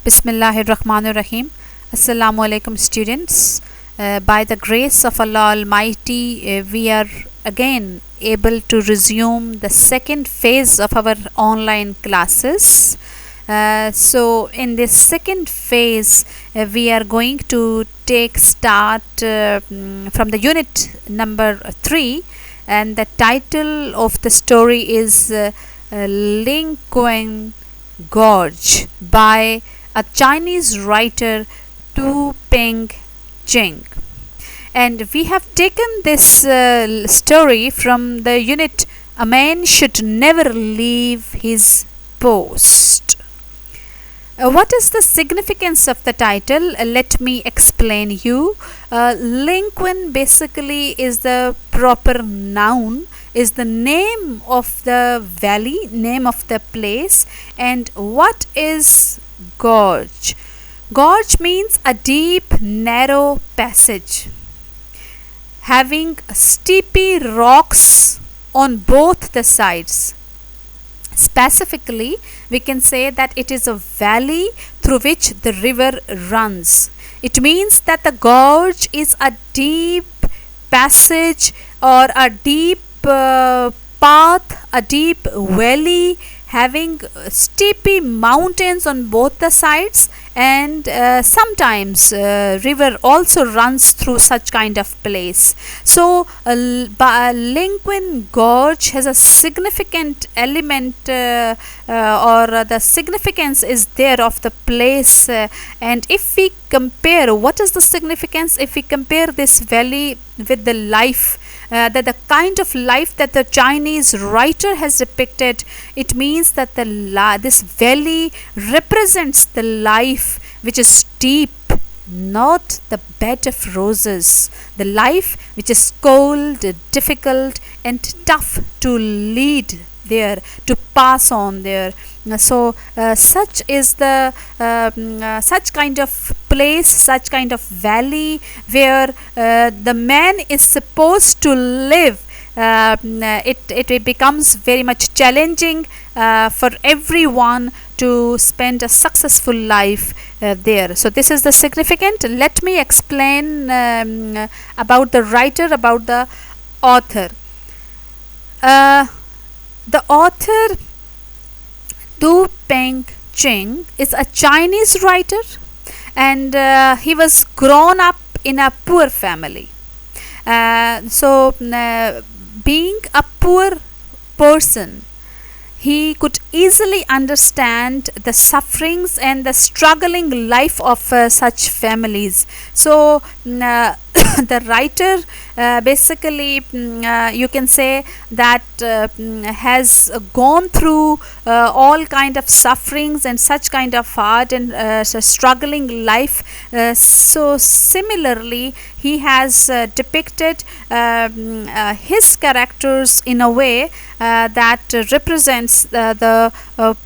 Bismillahirrahmanirrahim. Assalamu alaikum, students. By the grace of Allah Almighty, we are again able to resume the second phase of our online classes. In this second phase, we are going to take start from the unit number 3, and the title of the story is Lingkaun Gorge by a Chinese writer, Tu Peng Cheng. And we have taken this story from the unit A Man Should Never Leave His Post. What is the significance of the title? Let me explain you. Lingkaun basically is the proper noun, is the name of the valley, name of the place. And what is gorge? Gorge means a deep, narrow passage having steepy rocks on both the sides. Specifically, we can say that it is a valley through which the river runs. It means that the gorge is a deep passage or a deep path, a deep valley having steepy mountains on both the sides, and sometimes river also runs through such kind of place. So Lingkaun Gorge has a significant element or the significance is there of the place, and if we compare, what is the significance if we compare this valley with the life, that the kind of life that the Chinese writer has depicted, it means that this valley represents the life which is deep, not the bed of roses, the life which is cold, difficult and tough to lead there, to pass on there. So such is the such kind of place, such kind of valley where the man is supposed to live. It becomes very much challenging for everyone to spend a successful life there. So this is the significant. Let me explain about the writer, about the author. The author Tu Peng Cheng is a Chinese writer, and he was grown up in a poor family. Being a poor person, he could easily understand the sufferings and the struggling life of such families. So the writer basically you can say that has gone through all kind of sufferings and such kind of hard and struggling life. So similarly, he has depicted his characters in a way that represents the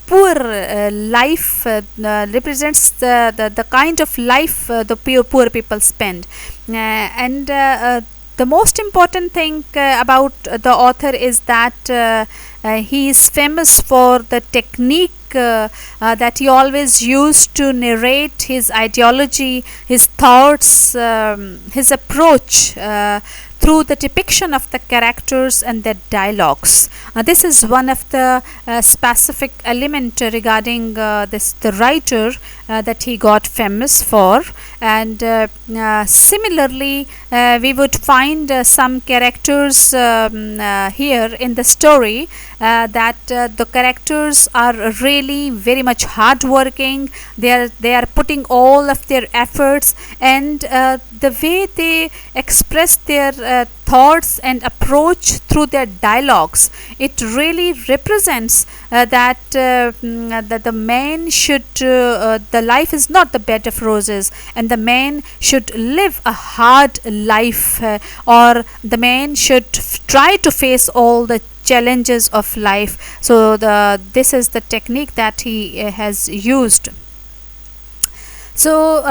poor life, represents the kind of life the poor people spend. The most important thing about the author is that he is famous for the technique that he always used to narrate his ideology, his thoughts, his approach through the depiction of the characters and their dialogues. This is one of the specific element regarding the writer that he got famous for. And similarly, we would find some characters here in the story that the characters are really very much hardworking. They are putting all of their efforts, and the way they express their thoughts and approach through their dialogues, it really represents that the man should the life is not the bed of roses, and the man should live a hard life, or the man should try to face all the challenges of life. So this is the technique that he has used. So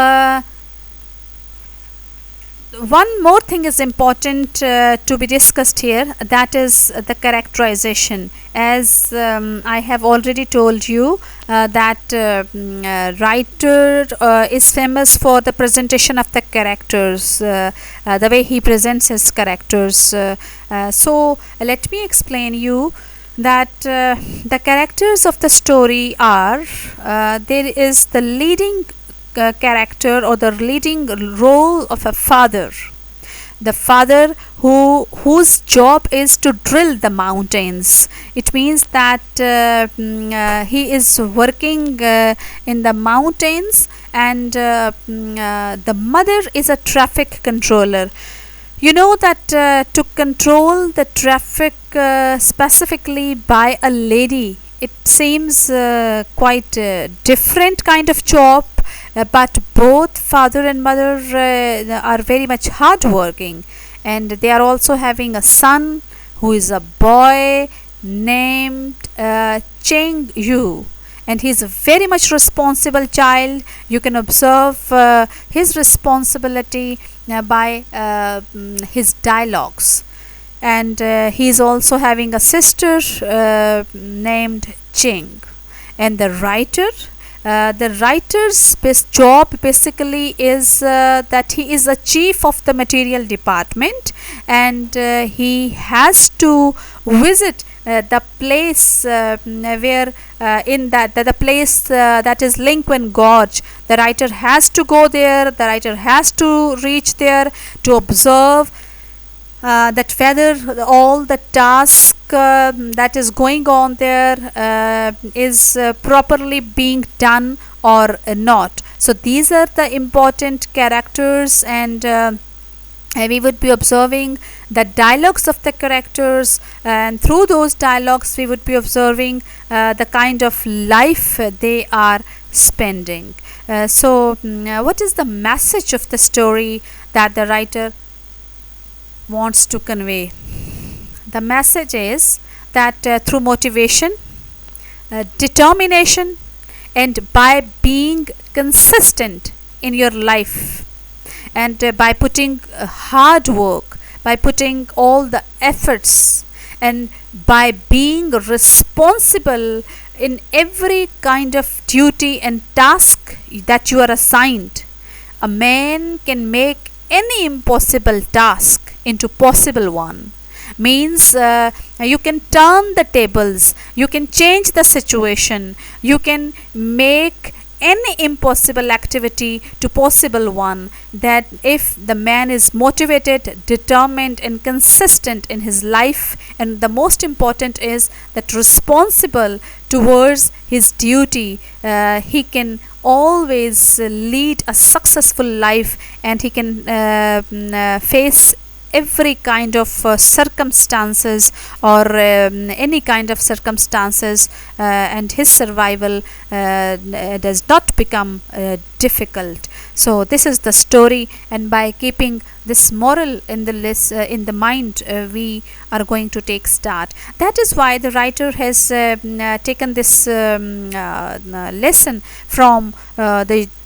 one more thing is important to be discussed here, that is the characterization. As I have already told you that writer is famous for the presentation of the characters, the way he presents his characters. So let me explain you that the characters of the story are, there is the leading character or the leading role of a father, the father whose job is to drill the mountains. It means that he is working in the mountains, and the mother is a traffic controller. You know that to control the traffic specifically by a lady, it seems quite a different kind of job, but both father and mother are very much hardworking, and they are also having a son who is a boy named Cheng Yu, and he is a very much responsible child. You can observe his responsibility by his dialogues, and he is also having a sister named Ching. And the writer's job basically is that he is a chief of the material department, and he has to visit the place where in that the place that is Lingkaun Gorge. The writer has to go there, the writer has to reach there to observe that whether all the task that is going on there is properly being done or not. So these are the important characters, and we would be observing the dialogues of the characters, and through those dialogues we would be observing the kind of life they are spending. What is the message of the story that the writer wants to convey? The message is that through motivation, determination, and by being consistent in your life, and by putting hard work, by putting all the efforts, and by being responsible in every kind of duty and task that you are assigned, a man can make any impossible task into possible one. Means you can turn the tables, you can change the situation, you can make any impossible activity to possible one. That if the man is motivated, determined, and consistent in his life, and the most important is that responsible towards his duty, he can always lead a successful life, and he can face every kind of circumstances, or any kind of circumstances, and his survival does not become difficult. So this is the story, and by keeping this moral in the mind, we are going to take start. That is why the writer has taken this lesson from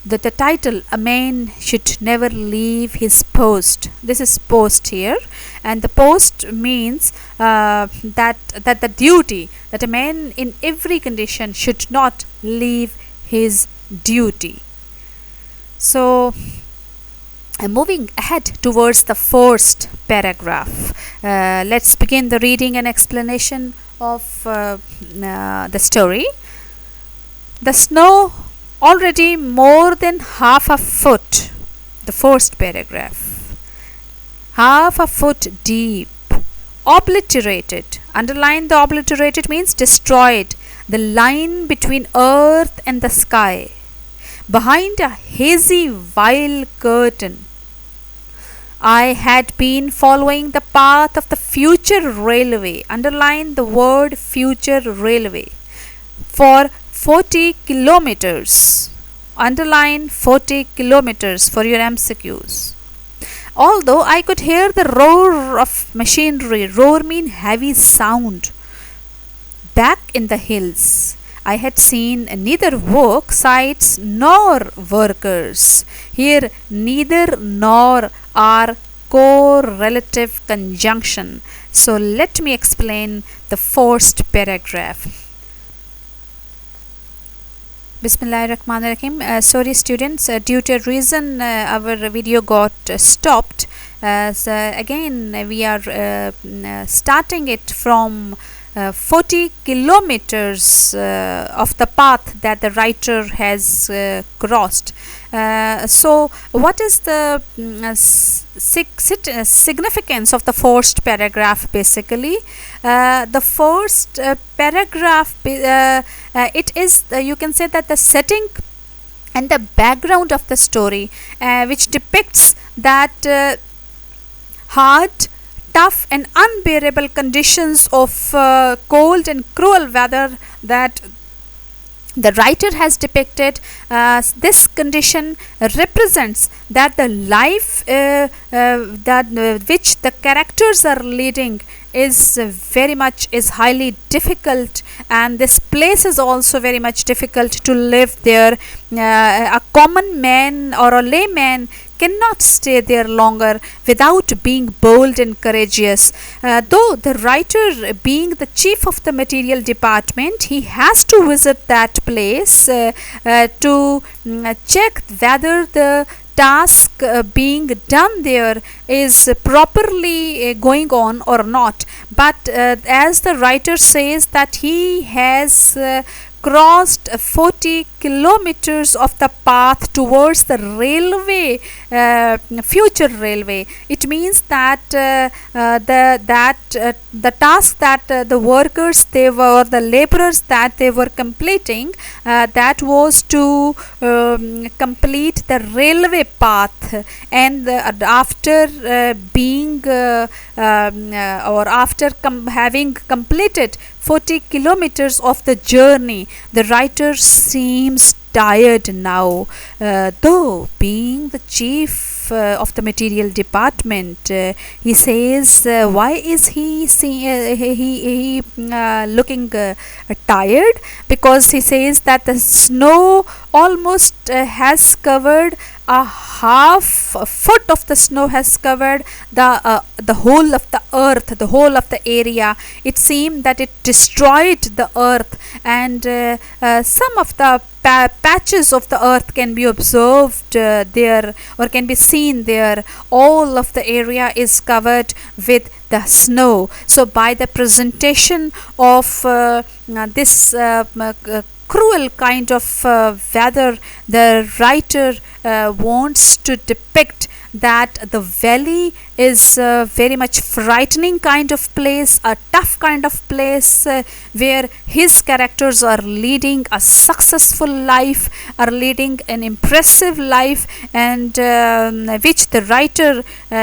the title, "A Man Should Never Leave His Post." This is post here, and the post means that the duty, that a man in every condition should not leave his duty. So moving ahead towards the first paragraph, let's begin the reading and explanation of the story. The snow already more than half a foot, the first paragraph, half a foot deep, obliterated. Underline the obliterated means destroyed the line between earth and the sky, behind a hazy vile curtain. I had been following the path of the future railway. Underline the word future railway. For 40 kilometers. Underline 40 kilometers for your MCQs. Although I could hear the roar of machinery, roar mean heavy sound, back in the hills, I had seen neither work sites nor workers. Here, neither nor are correlative conjunction. So let me explain the first paragraph. Bismillahirrahmanirrahim. Sorry students, due to a reason our video got stopped. So again we are starting it from 40 kilometers of the path that the writer has crossed. So what is the significance of the first paragraph? Basically the first paragraph it is you can say that the setting and the background of the story which depicts that hard, tough and unbearable conditions of cold and cruel weather that the writer has depicted. This condition represents that the life which the characters are leading is highly difficult, and this place is also very much difficult to live there. A common man or a layman cannot stay there longer without being bold and courageous. Though the writer, being the chief of the material department, he has to visit that place to check whether the task being done there is properly going on or not. But as the writer says that he has crossed 40 kilometers of the path towards the railway, future railway. It means that the task that the workers or the laborers that they were completing, that was to complete the railway path, and after being or after having completed 40 kilometers of the journey, the writer seems tired now. Though being the chief of the material department, he says, why is he looking tired? Because he says that the snow almost has covered a half foot of the snow has covered the whole of the earth, the whole of the area. It seemed that it destroyed the earth, and some of the patches of the earth can be observed there, or can be seen there. All of the area is covered with the snow. So by the presentation of this cruel kind of weather, the writer wants to depict that the valley is a very much frightening kind of place, a tough kind of place, where his characters are leading a successful life, are leading an impressive life, and which the writer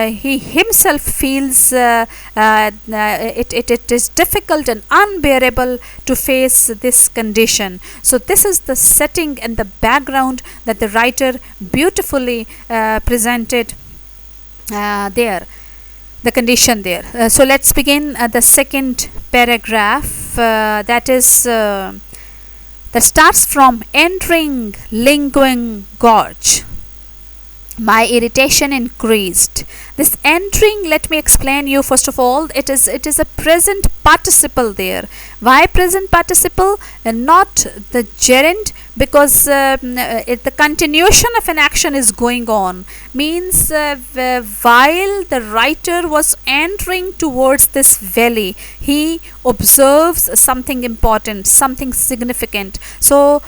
he himself feels it is difficult and unbearable to face this condition. So this is the setting and the background that the writer beautifully presented there, the condition there. So let's begin the second paragraph, that starts from entering Lingkaun Gorge. My irritation increased. This entering, let me explain you first of all. It is a present participle there. Why present participle and not the gerund? Because the continuation of an action is going on. Means while the writer was entering towards this valley, he observes something important, something significant. So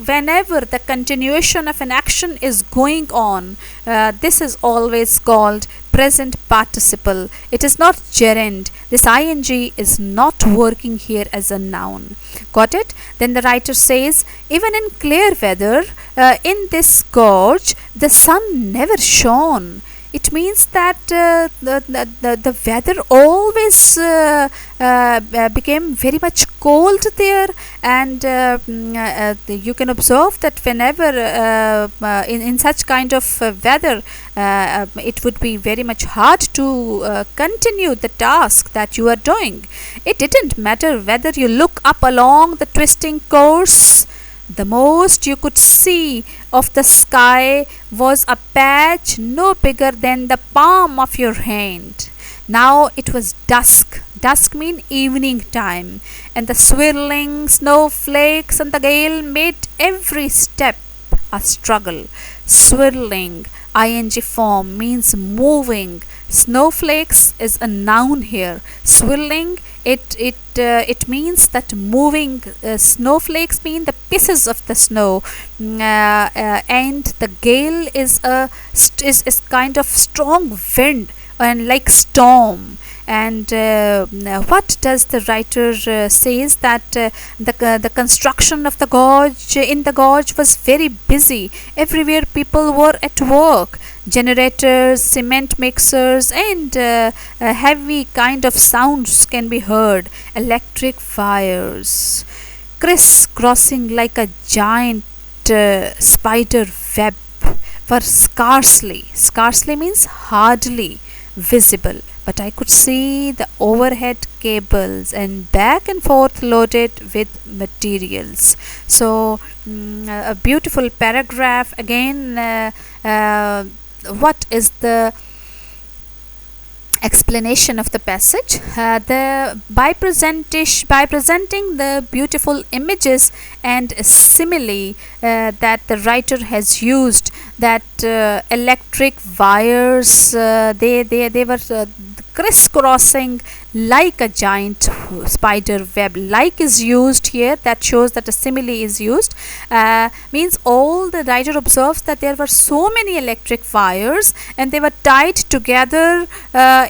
whenever the continuation of an action is going on, this is always called present participle. It is not gerund. This ing is not working here as a noun. Got it? Then the writer says, even in clear weather, in this gorge, the sun never shone. It means that the weather always became very much cold there, and you can observe that whenever in such kind of weather, it would be very much hard to continue the task that you are doing. It didn't matter whether you look up along the twisting course The most you could see of the sky was a patch no bigger than the palm of your hand. Now it was dusk. Dusk mean evening time, and the swirling snowflakes and the gale made every step a struggle. Swirling, ing form, means moving. Snowflakes is a noun here. Swirling, it means that moving. Snowflakes mean the pieces of the snow. And the gale is kind of strong wind and like storm. And what does the writer says that the construction of the gorge in the gorge was very busy. Everywhere people were at work. Generators, cement mixers, and heavy kind of sounds can be heard. Electric wires crisscrossing like a giant spider web were scarcely means hardly visible, but I could see the overhead cables and back and forth loaded with materials. So, a beautiful paragraph again. What is the explanation of the passage? By presenting the beautiful images and simile that the writer has used, that electric wires, they were crisscrossing like a giant spider web. Like is used here, that shows that a simile is used. Means all the writer observes that there were so many electric wires and they were tied together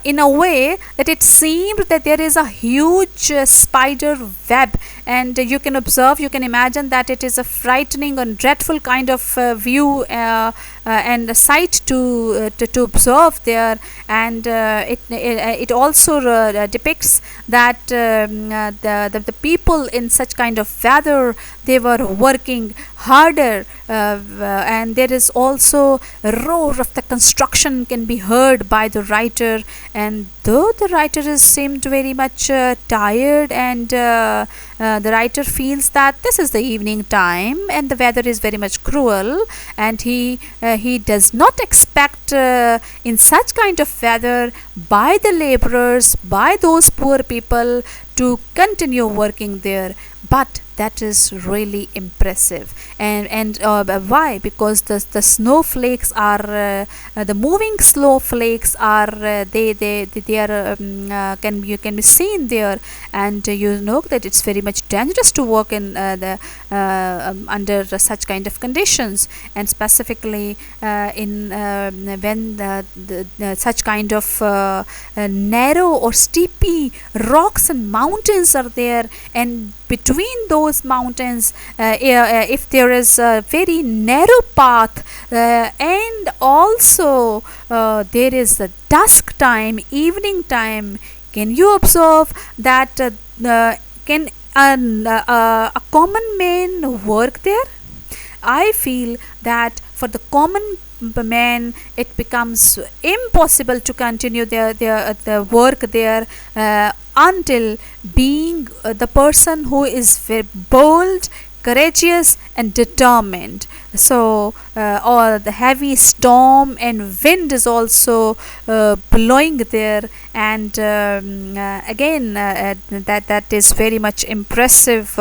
in a way that it seemed that there is a huge spider web. And you can observe, you can imagine that it is a frightening and dreadful kind of view and a sight to observe there. And it also depicts that the people in such kind of weather, they were working harder, and there is also a roar of the construction can be heard by the writer. And though the writer seemed very much tired, and the writer feels that this is the evening time and the weather is very much cruel, and he does not expect in such kind of weather by the laborers, by those poor people, to continue working there. But that is really impressive. And why? Because the snowflakes are the moving snowflakes are they are can be seen there. And you know that it's very much dangerous to work in under such kind of conditions, and specifically in when such kind of narrow or steepy rocks and mountains are there, and between those mountains, if there is a very narrow path, and also there is a dusk time, evening time, can you observe that can a common man work there? I feel that for the common man it becomes impossible to continue their work there until being the person who is very bold, courageous, and determined. So or the heavy storm and wind is also blowing there. And again that is very much impressive.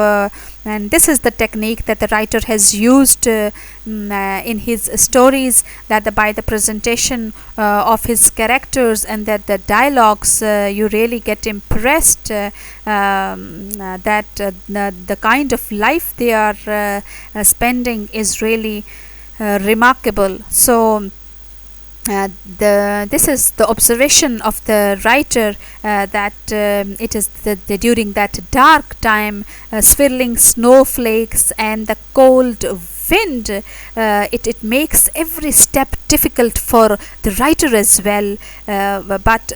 And this is the technique that the writer has used in his stories, that by the presentation of his characters and that the dialogues, you really get impressed that the kind of life they are spending is really remarkable. So this is the observation of the writer, that it is during that dark time, swirling snowflakes and the cold wind, it makes every step difficult for the writer as well. But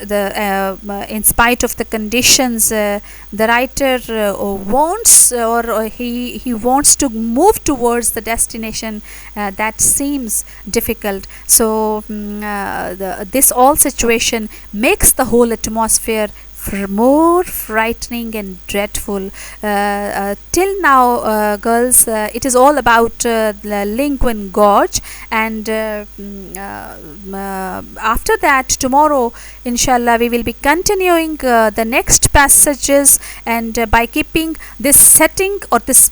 in spite of the conditions, the writer wants, or he wants to move towards the destination that seems difficult. So this all situation makes the whole atmosphere more frightening and dreadful. Till now, girls, it is all about the Lingkaun Gorge, and after that, tomorrow, inshallah, we will be continuing the next passages, and by keeping this setting or this